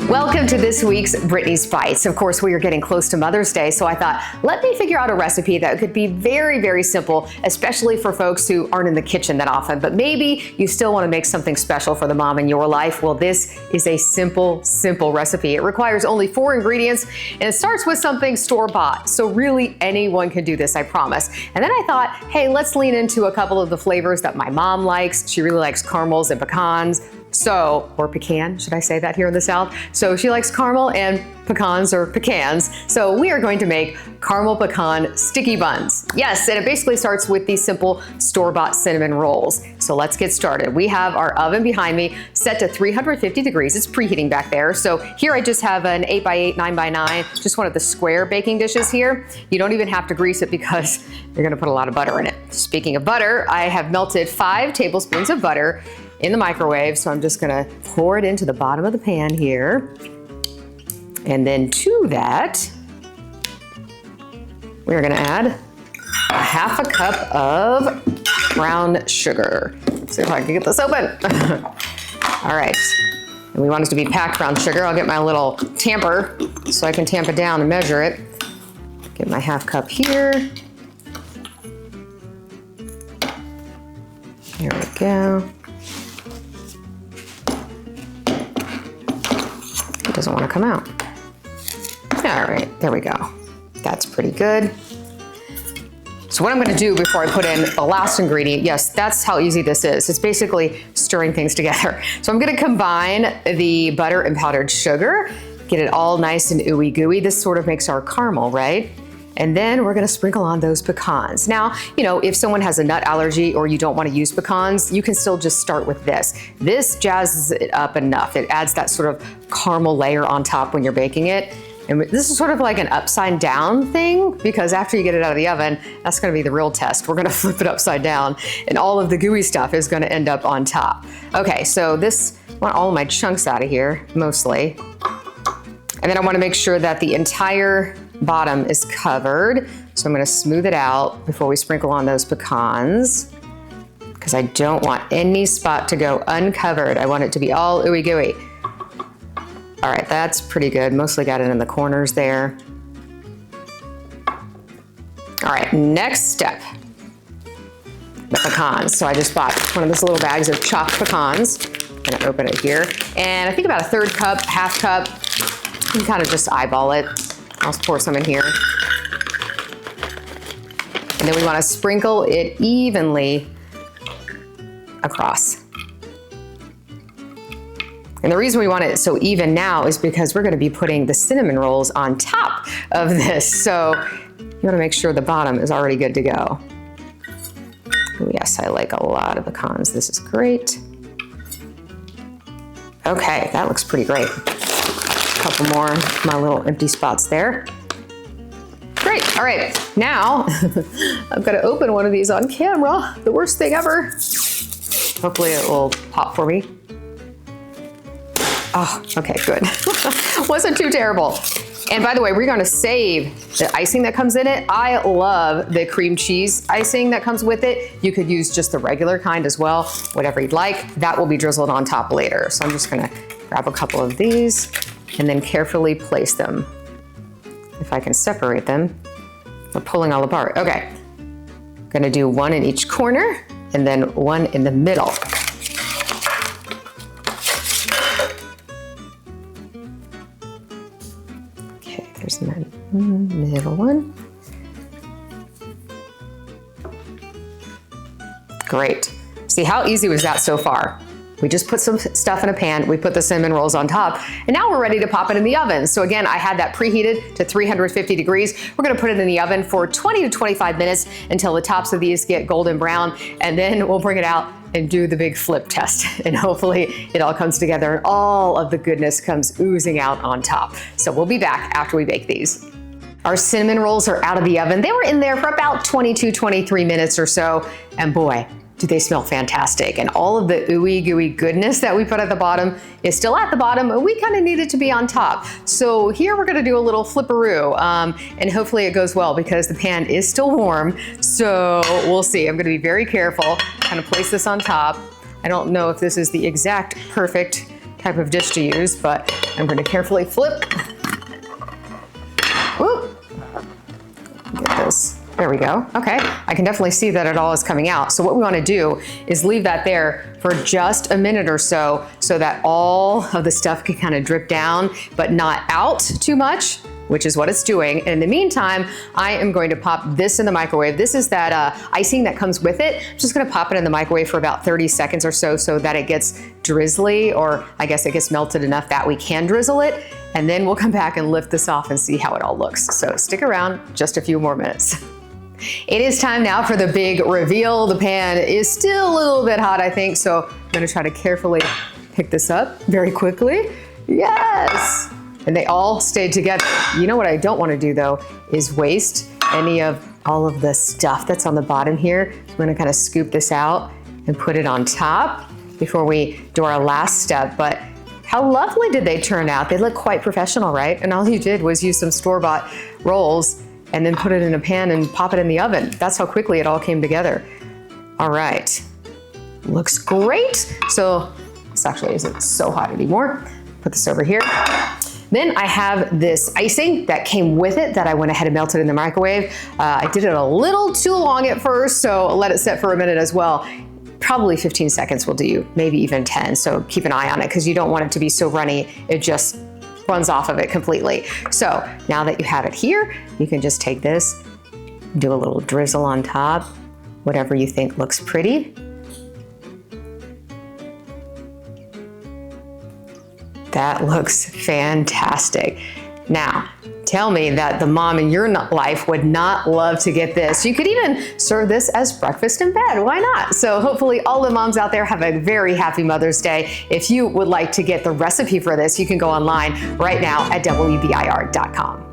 Welcome to this week's Brittany's Bites. Of course, we are getting close to Mother's Day, so I thought, let me figure out a recipe that could be very, very simple, especially for folks who aren't in the kitchen that often, but maybe you still want to make something special for the mom in your life. Well, this is a simple recipe. It requires only 4 ingredients, and it starts with something store-bought. So really anyone can do this, I promise. And then I thought, hey, let's lean into a couple of the flavors that my mom likes. She really likes caramels and pecans. Or pecan, should I say that here in the South? So she likes caramel and pecans or pecans. So we are going to make caramel pecan sticky buns. Yes, and it basically starts with these simple store-bought cinnamon rolls. So let's get started. We have our oven behind me set to 350 degrees. It's preheating back there. So here I just have an 8x8, 9x9, just one of the square baking dishes here. You don't even have to grease it because you're gonna put a lot of butter in it. Speaking of butter, I have melted 5 tablespoons of butter in the microwave. So I'm just gonna pour it into the bottom of the pan here. And then to that, we're gonna add a 1/2 cup of brown sugar. Let's see if I can get this open. All right, and we want it to be packed brown sugar. I'll get my little tamper so I can tamp it down and measure it. Get my 1/2 cup here. There we go. It doesn't want to come out. All right, there we go. That's pretty good. So what I'm gonna do before I put in the last ingredient, yes, that's how easy this is. It's basically stirring things together. So I'm gonna combine the butter and powdered sugar, get it all nice and ooey gooey. This sort of makes our caramel, right? And then we're gonna sprinkle on those pecans. Now, you know, if someone has a nut allergy or you don't wanna use pecans, you can still just start with this. This jazzes it up enough. It adds that sort of caramel layer on top when you're baking it. And this is sort of like an upside down thing, because after you get it out of the oven, that's gonna be the real test. We're gonna flip it upside down and all of the gooey stuff is gonna end up on top. Okay, so I want all of my chunks out of here, mostly. And then I wanna make sure that the entire bottom is covered. So I'm gonna smooth it out before we sprinkle on those pecans, because I don't want any spot to go uncovered. I want it to be all ooey gooey. All right, that's pretty good. Mostly got it in the corners there. All right, next step, the pecans. So I just bought one of those little bags of chopped pecans. I'm gonna open it here. And I think about a 1/3 cup, 1/2 cup. You can kind of just eyeball it. I'll pour some in here. And then we want to sprinkle it evenly across. And the reason we want it so even now is because we're going to be putting the cinnamon rolls on top of this. So you want to make sure the bottom is already good to go. Oh, yes, I like a lot of pecans. This is great. Okay, that looks pretty great. Couple more, my little empty spots there. Great, all right, now I'm gonna open one of these on camera, the worst thing ever. Hopefully it will pop for me. Oh, okay, good. Wasn't too terrible. And by the way, we're gonna save the icing that comes in it. I love the cream cheese icing that comes with it. You could use just the regular kind as well, whatever you'd like. That will be drizzled on top later. So I'm just gonna grab a couple of these and then carefully place them. If I can separate them, we're pulling all apart. Okay, gonna do one in each corner and then one in the middle. Okay, there's the middle one. Great. See, how easy was that so far? We just put some stuff in a pan, we put the cinnamon rolls on top, and now we're ready to pop it in the oven. So again, I had that preheated to 350 degrees. We're gonna put it in the oven for 20 to 25 minutes until the tops of these get golden brown, and then we'll bring it out and do the big flip test. And hopefully it all comes together and all of the goodness comes oozing out on top. So we'll be back after we bake these. Our cinnamon rolls are out of the oven. They were in there for about 22, 23 minutes or so, and boy, do they smell fantastic. And all of the ooey gooey goodness that we put at the bottom is still at the bottom, and we kind of need it to be on top. So here we're gonna do a little flipperoo, and hopefully it goes well because the pan is still warm. So we'll see. I'm gonna be very careful, kind of place this on top. I don't know if this is the exact perfect type of dish to use, but I'm gonna carefully flip. Whoop. Get this. There we go. Okay, I can definitely see that it all is coming out. So what we want to do is leave that there for just a minute or so that all of the stuff can kind of drip down, but not out too much, which is what it's doing. And in the meantime, I am going to pop this in the microwave. This is that icing that comes with it. I'm just gonna pop it in the microwave for about 30 seconds or so that it gets drizzly, or I guess it gets melted enough that we can drizzle it. And then we'll come back and lift this off and see how it all looks. So stick around just a few more minutes. It is time now for the big reveal. The pan is still a little bit hot, I think, so I'm gonna try to carefully pick this up very quickly. Yes! And they all stayed together. You know what I don't wanna do though, is waste any of all of the stuff that's on the bottom here. So I'm gonna kind of scoop this out and put it on top before we do our last step. But how lovely did they turn out? They look quite professional, right? And all you did was use some store-bought rolls and then put it in a pan and pop it in the oven. That's how quickly it all came together. All right, looks great. So this actually isn't so hot anymore. Put this over here. Then I have this icing that came with it that I went ahead and melted in the microwave. I did it a little too long at first, so let it set for a minute as well. Probably 15 seconds will do, maybe even 10. So keep an eye on it because you don't want it to be so runny, it just runs off of it completely. So now that you have it here, you can just take this, do a little drizzle on top, whatever you think looks pretty. That looks fantastic. Now, tell me that the mom in your life would not love to get this. You could even serve this as breakfast in bed. Why not? So hopefully all the moms out there have a very happy Mother's Day. If you would like to get the recipe for this, you can go online right now at WBIR.com.